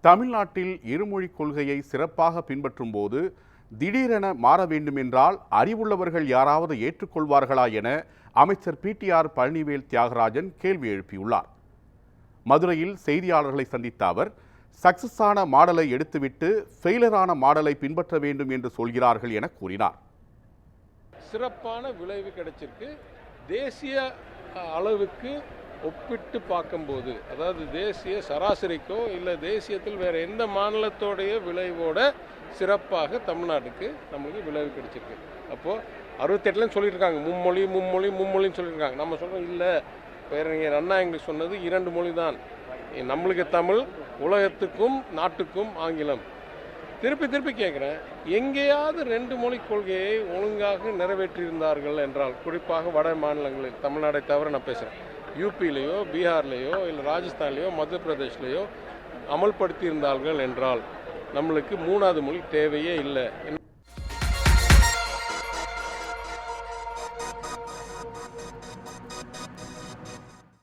தமிழ்நாட்டில் இருமொழிக் கொள்கையை சிறப்பாக பின்பற்றும் போது திடீரென மாற வேண்டுமென்றால் அறிவுள்ளவர்கள் யாராவது ஏற்றுக்கொள்வார்களா என அமைச்சர் பிடிஆர் பழனிவேல் தியாகராஜன் கேள்வி எழுப்பியுள்ளார். மதுரையில் செய்தியாளர்களை சந்தித்த அவர், சக்சஸான மாடலை எடுத்துவிட்டு ஃபெயிலரான மாடலை பின்பற்ற வேண்டும் என்று சொல்கிறார்கள் என கூறினார். சிறப்பான விளைவு கிடைச்சிருக்கு. தேசிய அளவுக்கு ஒப்பிட்டு பார்க்கும்போது, அதாவது தேசிய சராசரிக்கோ இல்லை தேசியத்தில் வேறு எந்த மாநிலத்தோடைய விளைவோட சிறப்பாக தமிழ்நாட்டுக்கு நம்மளுக்கு விளைவு கிடைச்சிருக்கு. அப்போது 68லேயும் சொல்லியிருக்காங்க மும்மொழின்னு சொல்லியிருக்காங்க. நம்ம சொல்கிறோம் இல்லை, பேரறிஞர் அண்ணா எங்களுக்கு சொன்னது 2 மொழி தான். நம்மளுக்கு தமிழ், உலகத்துக்கும் நாட்டுக்கும் ஆங்கிலம். திருப்பி கேட்குறேன், எங்கேயாவது 2 மொழி கொள்கையை ஒழுங்காக நிறைவேற்றியிருந்தார்கள் என்றால், குறிப்பாக வட மாநிலங்களில், தமிழ்நாடை தவிர நான் பேசுகிறேன், யூபியிலையோ பீகார்லேயோ இல்லை ராஜஸ்தான்லேயோ மத்திய பிரதேஷ்லேயோ அமல்படுத்தியிருந்தார்கள் என்றால் நம்மளுக்கு 3வது மொழி தேவையே இல்லை.